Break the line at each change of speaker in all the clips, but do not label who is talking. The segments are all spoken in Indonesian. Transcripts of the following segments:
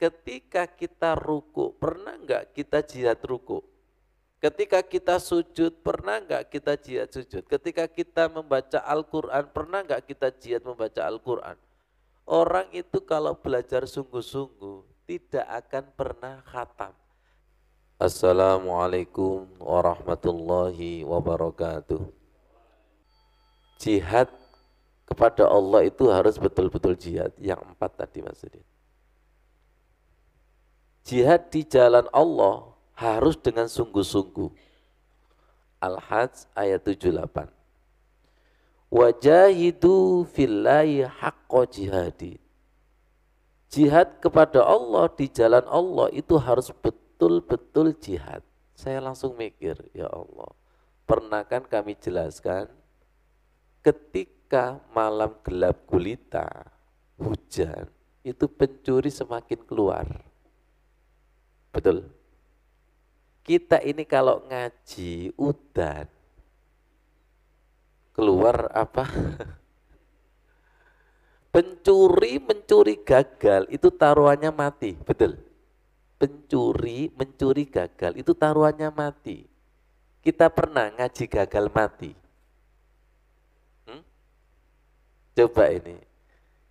ketika kita ruku, pernah enggak kita jihad ruku? Ketika kita sujud, pernah enggak kita jihad sujud? Ketika kita membaca Al-Quran, pernah enggak kita jihad membaca Al-Quran? Orang itu kalau belajar sungguh-sungguh, tidak akan pernah khatam. Assalamualaikum warahmatullahi wabarakatuh. Jihad kepada Allah itu harus betul-betul jihad. Yang 4 tadi maksudnya. Jihad di jalan Allah harus dengan sungguh-sungguh. Al-Hajj ayat 78. Wajahidu fillahi haqqa jihadi. Jihad kepada Allah di jalan Allah itu harus betul-betul jihad. Saya langsung mikir, ya Allah, pernah kan kami jelaskan ketika malam gelap gulita, hujan, itu pencuri semakin keluar. Betul. Kita ini kalau ngaji udan, keluar apa? Pencuri mencuri gagal, itu taruhannya mati. Betul. Pencuri mencuri gagal, itu taruhannya mati. Kita pernah ngaji gagal mati? Coba ini.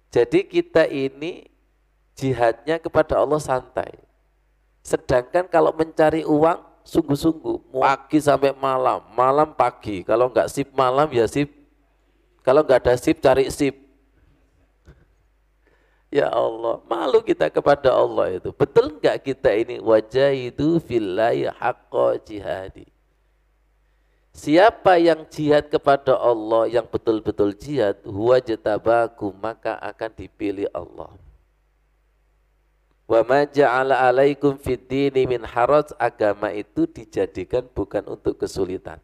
Jadi kita ini jihadnya kepada Allah santai. Sedangkan kalau mencari uang sungguh-sungguh, pagi sampai malam, malam pagi. Kalau enggak sip malam ya sip. Kalau enggak ada sip cari sip. Ya Allah, malu kita kepada Allah itu. Betul enggak kita ini wajahidu fillahi haqqa jihadi. Siapa yang jihad kepada Allah, yang betul-betul jihad, huwa jatabakum, maka akan dipilih Allah. Wa ma ja'ala alaikum fid dini min haraj, agama itu dijadikan bukan untuk kesulitan.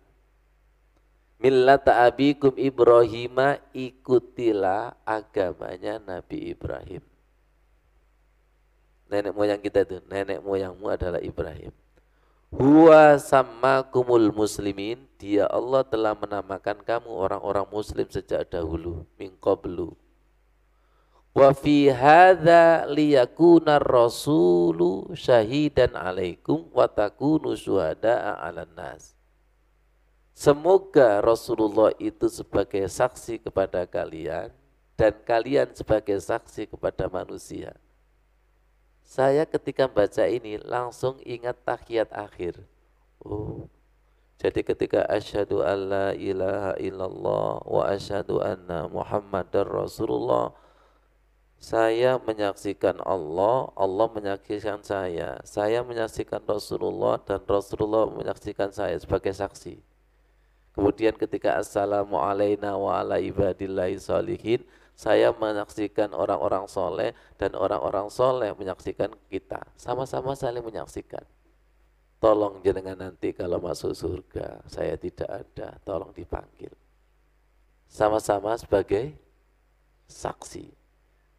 Millata abikum Ibrahima, ikutilah agamanya Nabi Ibrahim. Nenek moyang kita itu, nenek moyangmu adalah Ibrahim. Huwa sammakumul muslimin, dia Allah telah menamakan kamu orang-orang muslim sejak dahulu, min qablu. Wa fi hadza liyakuna rasulu syahidan alaikum wa takunu syuhada'a 'alan nas. Semoga Rasulullah itu sebagai saksi kepada kalian dan kalian sebagai saksi kepada manusia. Saya ketika baca ini langsung ingat tahiyat akhir. Oh, jadi ketika asyhadu alla ilaha illallah wa asyhadu anna Muhammadar Rasulullah, saya menyaksikan Allah, Allah menyaksikan saya menyaksikan Rasulullah, dan Rasulullah menyaksikan saya sebagai saksi. Kemudian ketika assalamu alaina wa ala ibadillahi sholihin, saya menyaksikan orang-orang soleh dan orang-orang soleh menyaksikan kita. Sama-sama saling menyaksikan. Tolong jenengan nanti kalau masuk surga, saya tidak ada, tolong dipanggil. Sama-sama sebagai saksi.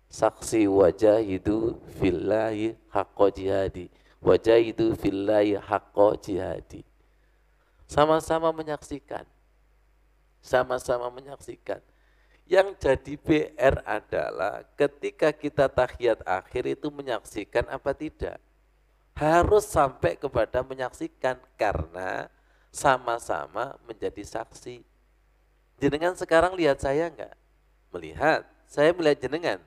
Saksi wajahidu fillahi haqqa jihadi. Wajahidu fillahi haqqa jihadi. Sama-sama menyaksikan. Sama-sama menyaksikan. Yang jadi PR adalah ketika kita tahiyat akhir itu menyaksikan apa tidak. Harus sampai kepada menyaksikan karena sama-sama menjadi saksi. Jenengan sekarang lihat saya enggak? Melihat. Saya melihat jenengan.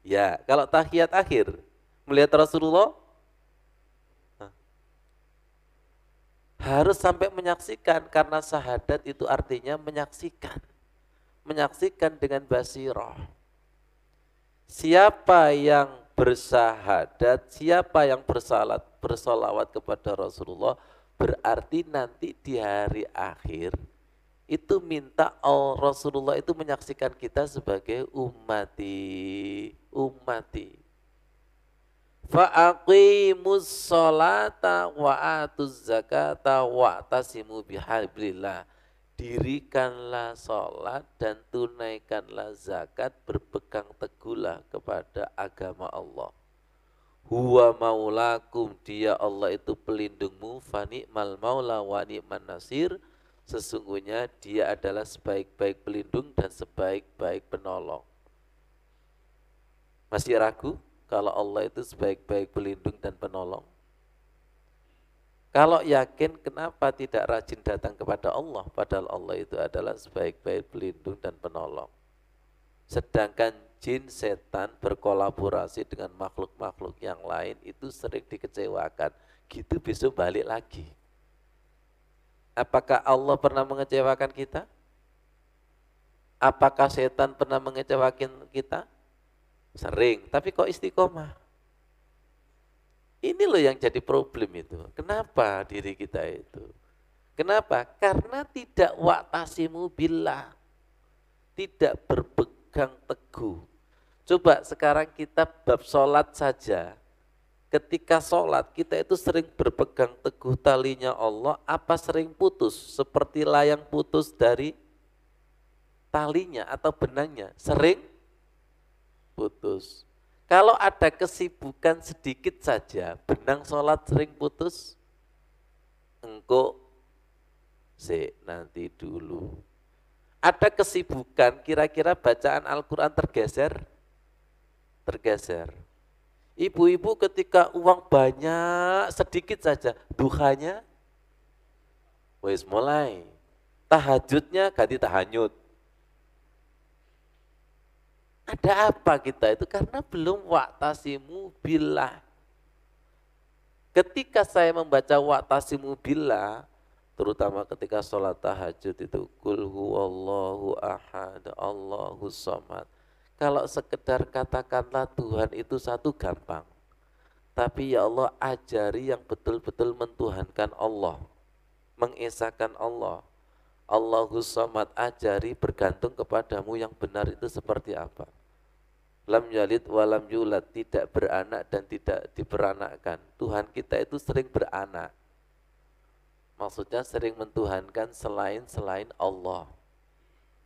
Ya, kalau tahiyat akhir melihat Rasulullah harus sampai menyaksikan karena syahadat itu artinya menyaksikan. Menyaksikan dengan basirah. Siapa yang bersyahadat, siapa yang bersolawat kepada Rasulullah, berarti nanti di hari akhir itu minta Rasulullah itu menyaksikan kita sebagai ummati. Fa'aqimus sholata wa atuz zakata wa'tasimu bihablillah. Dirikanlah sholat dan tunaikanlah zakat, berpegang teguhlah kepada agama Allah. Huwa maulakum, dia Allah itu pelindungmu, fani'mal maula wa ni'man nasir. Sesungguhnya dia adalah sebaik-baik pelindung dan sebaik-baik penolong. Masih ragu? kalau Allah itu sebaik-baik pelindung dan penolong? Kalau yakin, kenapa tidak rajin datang kepada Allah, padahal Allah itu adalah sebaik-baik pelindung dan penolong. Sedangkan jin, setan berkolaborasi dengan makhluk-makhluk yang lain itu sering dikecewakan. Gitu besok balik lagi. Apakah Allah pernah mengecewakan kita? Apakah setan pernah mengecewakan kita? Sering, tapi kok istiqomah? Ini loh yang jadi problem itu. Kenapa diri kita itu? Kenapa? Karena tidak wa'tasimu billah. Tidak berpegang teguh. Coba sekarang kita bab sholat saja. Ketika sholat kita itu sering berpegang teguh talinya Allah, apa sering putus? Seperti layang putus dari talinya atau benangnya, sering putus. Kalau ada kesibukan sedikit saja, benang sholat sering putus, engkau nanti dulu. Ada kesibukan, kira-kira bacaan Al-Quran tergeser. Ibu-ibu ketika uang banyak, sedikit saja, duhanya, wis mulai. Tahajudnya ganti tahanyut. Ada apa kita itu? Karena belum wa'tasimu billah. Ketika saya membaca wa'tasimu billah, terutama ketika sholat tahajud itu, Qul huwallahu ahad, Allahu somad. Kalau sekedar katakanlah Tuhan itu satu gampang. Tapi ya Allah ajari yang betul-betul mentuhankan Allah, mengesahkan Allah. Allahu somad, ajari bergantung kepadamu yang benar itu seperti apa. Lam yalid walam yulad, tidak beranak dan tidak diperanakkan. Tuhan kita itu sering beranak. Maksudnya sering mentuhankan selain Allah.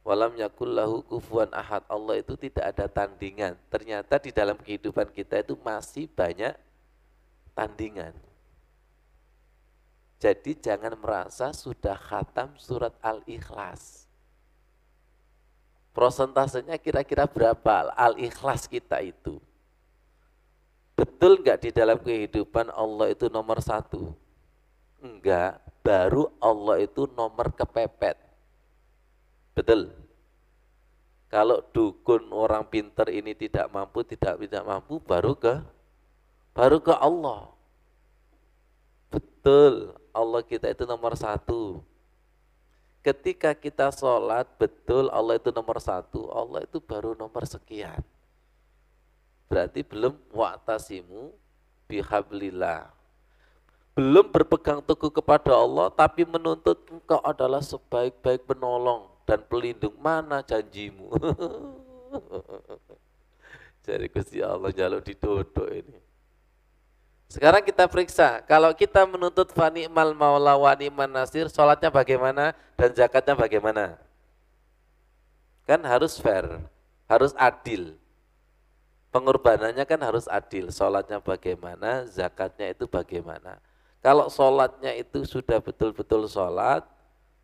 Walam yakul lahu kufuwan ahad, Allah itu tidak ada tandingan. Ternyata di dalam kehidupan kita itu masih banyak tandingan. Jadi jangan merasa sudah khatam surat Al-Ikhlas. Prosentasenya kira-kira berapa Al-Ikhlas kita itu? Betul nggak di dalam kehidupan Allah itu nomor satu? Enggak, baru Allah itu nomor kepepet. Betul. Kalau dukun orang pinter ini tidak mampu, baru ke Allah. Betul, Allah kita itu nomor satu. Ketika kita sholat, betul Allah itu nomor satu, Allah itu baru nomor sekian. Berarti belum wa'tasimu bihablillah. Belum berpegang teguh kepada Allah, tapi menuntut engkau adalah sebaik-baik penolong dan pelindung. Mana janjimu? Jadi Gusti Allah jaluk didodok ini. Sekarang kita periksa, kalau kita menuntut fani'mal maula wa ni'man nasir, sholatnya bagaimana dan zakatnya bagaimana? Kan harus fair, harus adil. Pengorbanannya kan harus adil, sholatnya bagaimana, zakatnya itu bagaimana. Kalau sholatnya itu sudah betul-betul sholat,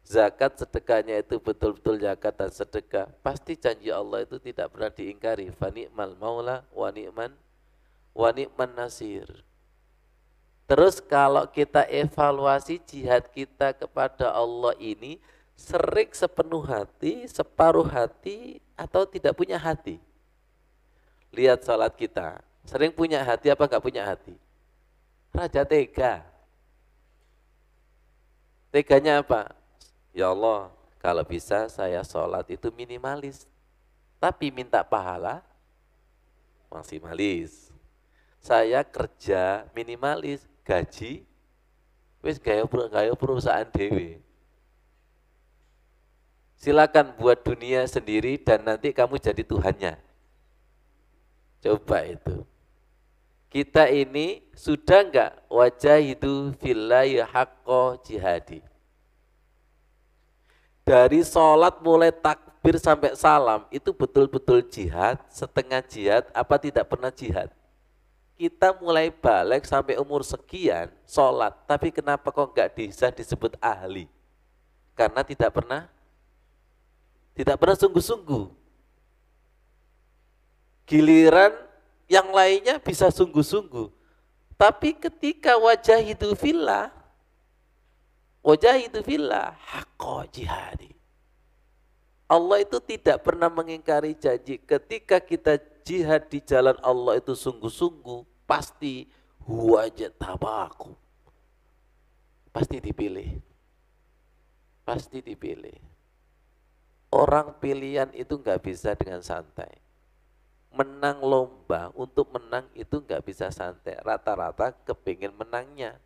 zakat sedekahnya itu betul-betul zakat dan sedekah, pasti janji Allah itu tidak pernah diingkari. Fani'mal maula wa ni'man nasir. Terus kalau kita evaluasi jihad kita kepada Allah ini, sering sepenuh hati, separuh hati, atau tidak punya hati? Lihat salat kita, sering punya hati apa enggak punya hati? Raja tega. Teganya apa? Ya Allah, kalau bisa saya sholat itu minimalis, tapi minta pahala maksimalis. Saya kerja minimalis, gaji wis gaya perusahaan dewe. Silakan buat dunia sendiri dan nanti kamu jadi Tuhannya. Coba itu. Kita ini sudah enggak wajahidu fillahi haqqa jihadi. Dari sholat mulai takbir sampai salam itu betul-betul jihad, setengah jihad apa tidak pernah jihad. Kita mulai balik sampai umur sekian sholat, tapi kenapa kok enggak bisa disebut ahli? Karena tidak pernah sungguh-sungguh. Giliran Yang lainnya bisa sungguh-sungguh. Tapi ketika wajahidu fillah haqqa jihadi. Allah itu tidak pernah mengingkari janji. Ketika kita jihad di jalan Allah itu sungguh-sungguh, pasti huwa jatabakum. Pasti dipilih. Pasti dipilih. Orang pilihan itu nggak bisa dengan santai. Menang lomba, untuk menang itu nggak bisa santai. Rata-rata kepingin menangnya.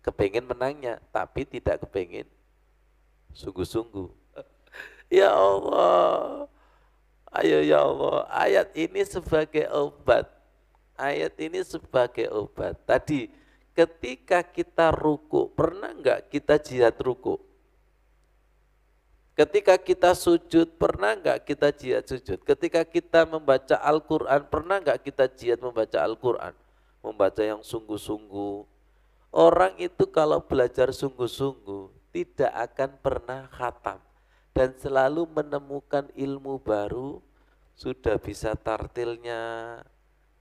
Kepingin menangnya, tapi tidak kepingin sungguh-sungguh. Ya Allah, ayo ya Allah, ayat ini sebagai obat. Ayat ini sebagai obat. Tadi ketika kita ruku, pernah enggak kita jihad ruku? Ketika kita sujud, pernah enggak kita jihad sujud? Ketika kita membaca Al-Quran, pernah enggak kita jihad membaca Al-Quran? Membaca yang sungguh-sungguh. Orang itu kalau belajar sungguh-sungguh, tidak akan pernah khatam. Dan selalu menemukan ilmu baru, sudah bisa tartilnya,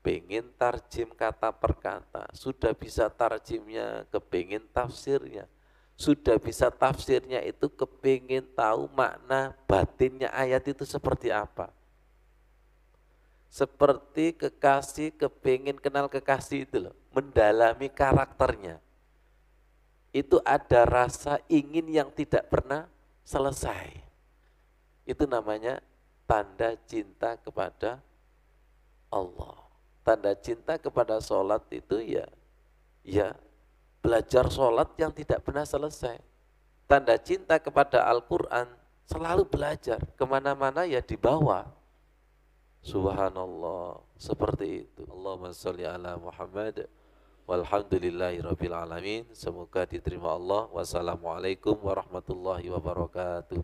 pengen tarjim kata per kata, sudah bisa tarjimnya, kepingin tafsirnya, sudah bisa tafsirnya itu kepingin tahu makna batinnya ayat itu seperti apa. Seperti kekasih kepingin kenal kekasih itu loh, mendalami karakternya. Itu ada rasa ingin yang tidak pernah selesai. Itu namanya tanda cinta kepada Allah. Tanda cinta kepada sholat itu ya belajar sholat yang tidak pernah selesai. Tanda cinta kepada Al-Quran selalu belajar, kemana-mana ya dibawa. Subhanallah, seperti itu. Allahumma sholli ala Muhammad. Walhamdulillahi rabbil alamin. Semoga diterima Allah. Wassalamualaikum warahmatullahi wabarakatuh.